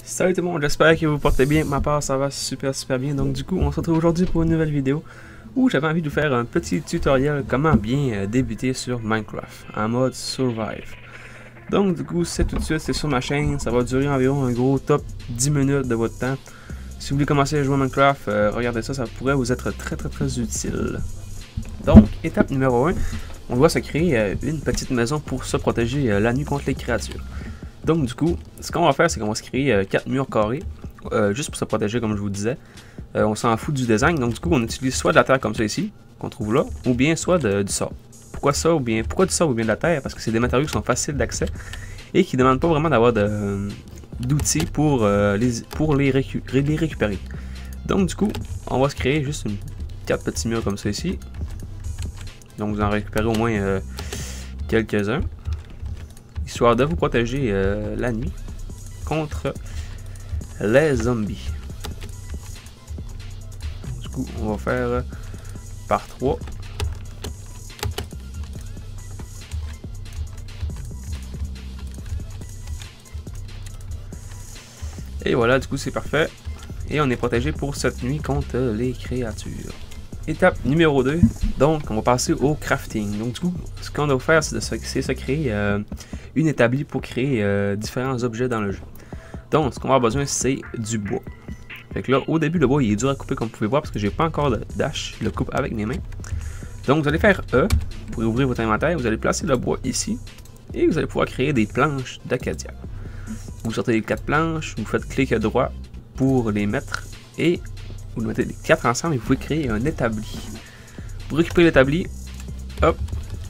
Salut tout le monde, j'espère que vous portez bien. Ma part, ça va super bien. Donc du coup, on se retrouve aujourd'hui pour une nouvelle vidéo où j'avais envie de vous faire un petit tutoriel comment bien débuter sur Minecraft en mode Survive. Donc du coup, c'est tout de suite, c'est sur ma chaîne. Ça va durer environ un gros top 10 minutes de votre temps. Si vous voulez commencer à jouer à Minecraft, regardez ça, ça pourrait vous être très utile. Donc, étape numéro 1, on doit se créer une petite maison pour se protéger la nuit contre les créatures. Donc du coup, ce qu'on va faire, c'est qu'on va se créer 4 murs carrés, juste pour se protéger comme je vous disais. On s'en fout du design, donc du coup on utilise soit de la terre comme ça ici, qu'on trouve là, ou bien soit du sable. Pourquoi ça ou bien pourquoi du sable ou bien de la terre? Parce que c'est des matériaux qui sont faciles d'accès et qui ne demandent pas vraiment d'avoir d'outils pour les récupérer. Donc du coup, on va se créer juste 4 petits murs comme ça ici. Donc vous en récupérez au moins quelques-uns, histoire de vous protéger la nuit contre les zombies. Du coup, on va faire par 3. Et voilà, du coup c'est parfait. Et on est protégé pour cette nuit contre les créatures. Étape numéro 2, donc on va passer au crafting. Donc du coup, ce qu'on doit faire, c'est se créer une établie pour créer différents objets dans le jeu. Donc ce qu'on va avoir besoin, c'est du bois. Fait que là, au début, le bois il est dur à couper comme vous pouvez voir parce que j'ai pas encore d'hache, je le coupe avec mes mains. Donc vous allez faire E pour ouvrir votre inventaire, vous allez placer le bois ici et vous allez pouvoir créer des planches d'acacia. Vous sortez les 4 planches, vous faites clic droit pour les mettre et vous mettez les 4 ensemble et vous pouvez créer un établi. Pour récupérer l'établi, hop,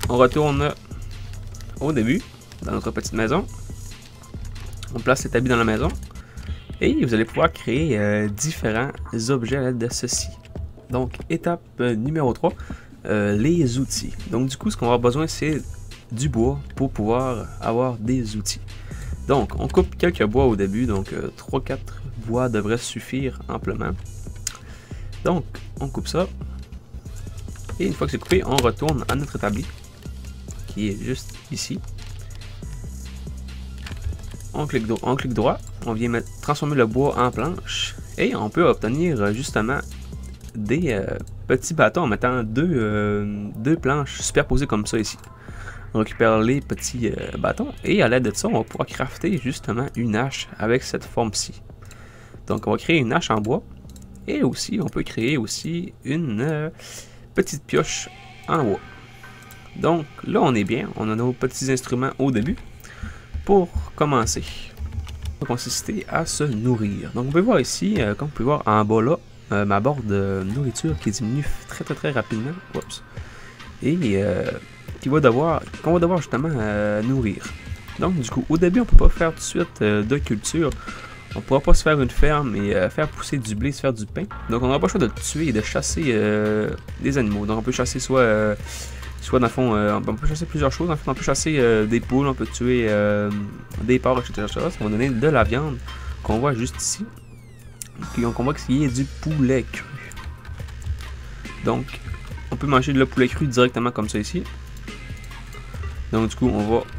on retourne au début, dans notre petite maison. On place l'établi dans la maison. Et vous allez pouvoir créer différents objets à l'aide de ceci. Donc, étape numéro 3, les outils. Donc, du coup, ce qu'on va avoir besoin, c'est du bois pour pouvoir avoir des outils. Donc, on coupe quelques bois au début. Donc, 3-4 bois devraient suffire amplement. Donc, on coupe ça. Et une fois que c'est coupé, on retourne à notre établi, qui est juste ici. On clique droit, on vient transformer le bois en planche. Et on peut obtenir justement des petits bâtons en mettant deux planches superposées comme ça ici. On récupère les petits bâtons. Et à l'aide de ça, on va pouvoir crafter justement une hache avec cette forme-ci. Donc, on va créer une hache en bois. Et aussi, on peut créer aussi une petite pioche en bois. Donc là, on est bien. On a nos petits instruments au début. Pour commencer, ça va consister à se nourrir. Donc, vous pouvez voir ici, comme vous pouvez voir en bas là, ma barre de nourriture qui diminue très rapidement. Oups. Et qu'on va devoir justement nourrir. Donc, du coup, au début, on ne peut pas faire tout de suite de culture. On ne pourra pas se faire une ferme et faire pousser du blé, se faire du pain. Donc on n'aura pas le choix de tuer et de chasser des animaux. Donc on peut chasser soit dans le fond, on peut chasser plusieurs choses. En fait, on peut chasser des poules, on peut tuer des porcs, etc. Ça va donner de la viande qu'on voit juste ici. Puis on voit qu'il y a du poulet cru. Donc on peut manger le poulet cru directement comme ça ici. Donc du coup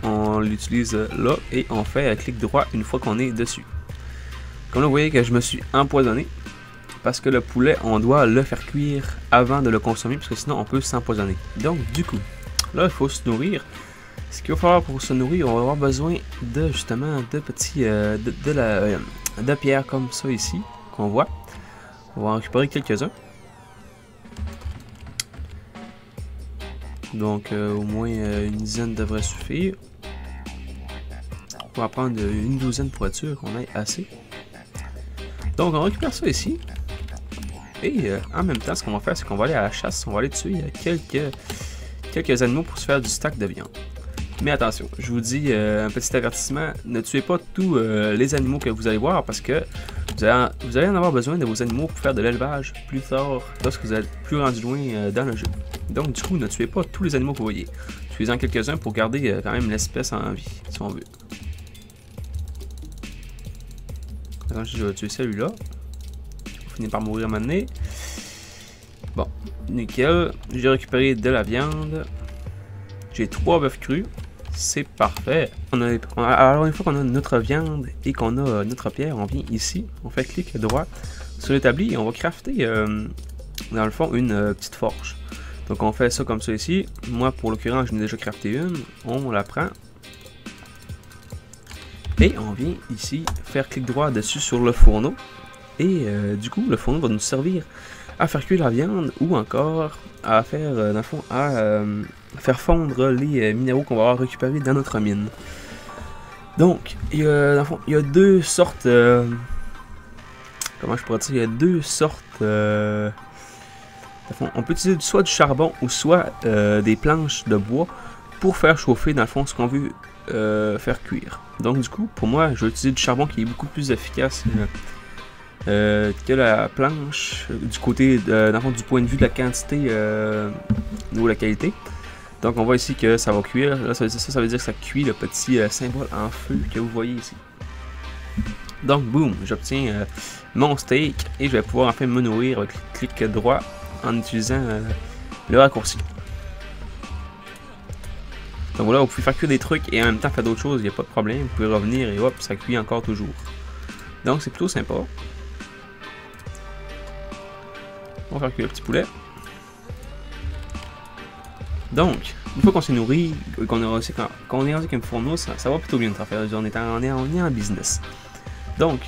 on l'utilise là et on fait clic droit une fois qu'on est dessus. Comme là, vous voyez que je me suis empoisonné. Parce que le poulet, on doit le faire cuire avant de le consommer. Parce que sinon, on peut s'empoisonner. Donc, du coup, là, il faut se nourrir. Ce qu'il va falloir pour se nourrir, on va avoir besoin de, justement, de petits... de pierres comme ça ici, qu'on voit. On va en récupérer quelques-uns. Donc, au moins une dizaine devrait suffire. On va prendre une douzaine pour être sûr qu'on ait assez. Donc on récupère ça ici. Et en même temps, ce qu'on va faire, c'est qu'on va aller à la chasse. On va aller tuer quelques animaux pour se faire du stack de viande. Mais attention, je vous dis un petit avertissement, ne tuez pas tous les animaux que vous allez voir parce que vous allez en avoir besoin de vos animaux pour faire de l'élevage plus tard lorsque vous êtes plus rendu loin dans le jeu. Donc du coup, ne tuez pas tous les animaux que vous voyez. Tuez-en quelques-uns pour garder quand même l'espèce en vie, si on veut. Attends, je vais tuer celui-là. Il va finir par mourir à un moment donné. Bon, nickel. J'ai récupéré de la viande. J'ai 3 bœufs crus. C'est parfait. Alors une fois qu'on a notre viande et qu'on a notre pierre, on vient ici, on fait clic droit sur l'établi et on va crafter dans le fond une petite forge. Donc on fait ça comme ça ici. Moi pour l'occurrence je n'ai déjà crafté une. On la prend. Et on vient ici faire clic droit dessus sur le fourneau. Et du coup le fourneau va nous servir à faire cuire la viande ou encore à faire dans le fond faire fondre les minéraux qu'on va avoir récupérés dans notre mine. Donc dans le fond, il y a deux sortes comment je pourrais dire, il y a deux sortes dans le fond, on peut utiliser soit du charbon ou soit des planches de bois pour faire chauffer dans le fond ce qu'on veut faire cuire. Donc du coup pour moi je vais utiliser du charbon qui est beaucoup plus efficace que la planche du côté dans le fond, du point de vue de la quantité ou la qualité. Donc on voit ici que ça va cuire. Là, ça veut dire que ça cuit le petit symbole en feu que vous voyez ici. Donc boum, j'obtiens mon steak et je vais pouvoir enfin me nourrir avec clic droit en utilisant le raccourci. Donc voilà, vous pouvez faire cuire des trucs et en même temps faire d'autres choses, il n'y a pas de problème. Vous pouvez revenir et hop, ça cuit encore toujours. Donc c'est plutôt sympa. On va faire cuire le petit poulet. Donc, une fois qu'on s'est nourri, qu'on est rendu avec un fourneau, ça va plutôt bien notre affaire. On est en business. Donc,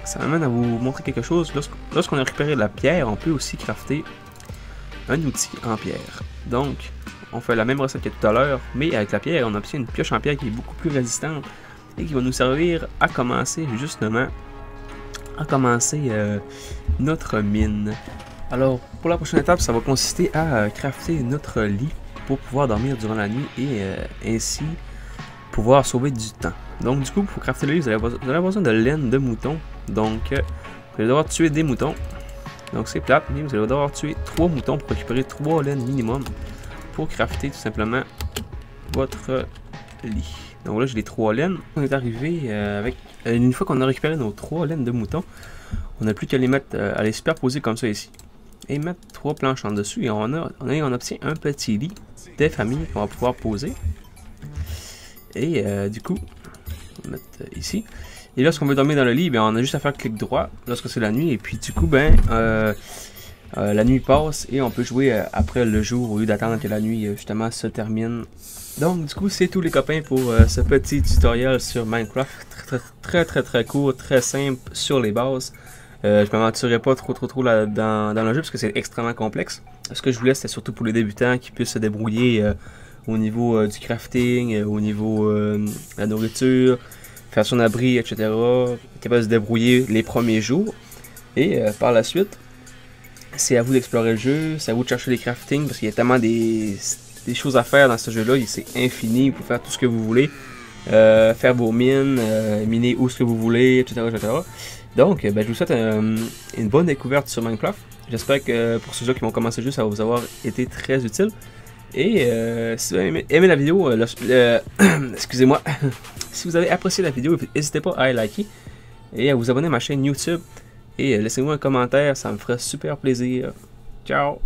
ça m'amène à vous montrer quelque chose. Lorsqu'on a récupéré la pierre, on peut aussi crafter un outil en pierre. Donc, on fait la même recette que tout à l'heure, mais avec la pierre, on obtient une pioche en pierre qui est beaucoup plus résistante et qui va nous servir à commencer justement notre mine. Alors pour la prochaine étape, ça va consister à crafter notre lit pour pouvoir dormir durant la nuit et ainsi pouvoir sauver du temps. Donc du coup pour crafter le lit, vous allez avoir besoin de laine de mouton. Donc vous allez devoir tuer des moutons. Donc c'est plate, mais vous allez devoir tuer 3 moutons pour récupérer 3 laines minimum pour crafter tout simplement votre lit. Donc là j'ai les 3 laines. On est arrivé avec une fois qu'on a récupéré nos 3 laines de mouton, on n'a plus qu'à les mettre à les superposer comme ça ici. Et mettre 3 planches en dessus et on obtient un petit lit des familles qu'on va pouvoir poser. Et du coup, on va mettre ici. Et lorsqu'on veut dormir dans le lit, ben, on a juste à faire clic droit lorsque c'est la nuit. Et puis du coup, ben, la nuit passe et on peut jouer après le jour au lieu d'attendre que la nuit justement se termine. Donc du coup c'est tout les copains pour ce petit tutoriel sur Minecraft, très court, très simple sur les bases. Je m'aventurerai pas trop là dans le jeu parce que c'est extrêmement complexe. Ce que je voulais c'était surtout pour les débutants qui puissent se débrouiller au niveau du crafting, au niveau de la nourriture, faire son abri, etc. Capable de se débrouiller les premiers jours. Et par la suite, c'est à vous d'explorer le jeu, c'est à vous de chercher les crafting parce qu'il y a tellement des choses à faire dans ce jeu là, c'est infini, vous pouvez faire tout ce que vous voulez, faire vos mines, miner où ce que vous voulez, etc. Donc ben, je vous souhaite une bonne découverte sur Minecraft. J'espère que pour ceux qui vont commencer le jeu, ça va vous avoir été très utile. Et si vous avez aimé la vidéo, excusez-moi, si vous avez apprécié la vidéo, n'hésitez pas à liker et à vous abonner à ma chaîne YouTube. Et laissez-moi un commentaire, ça me ferait super plaisir. Ciao!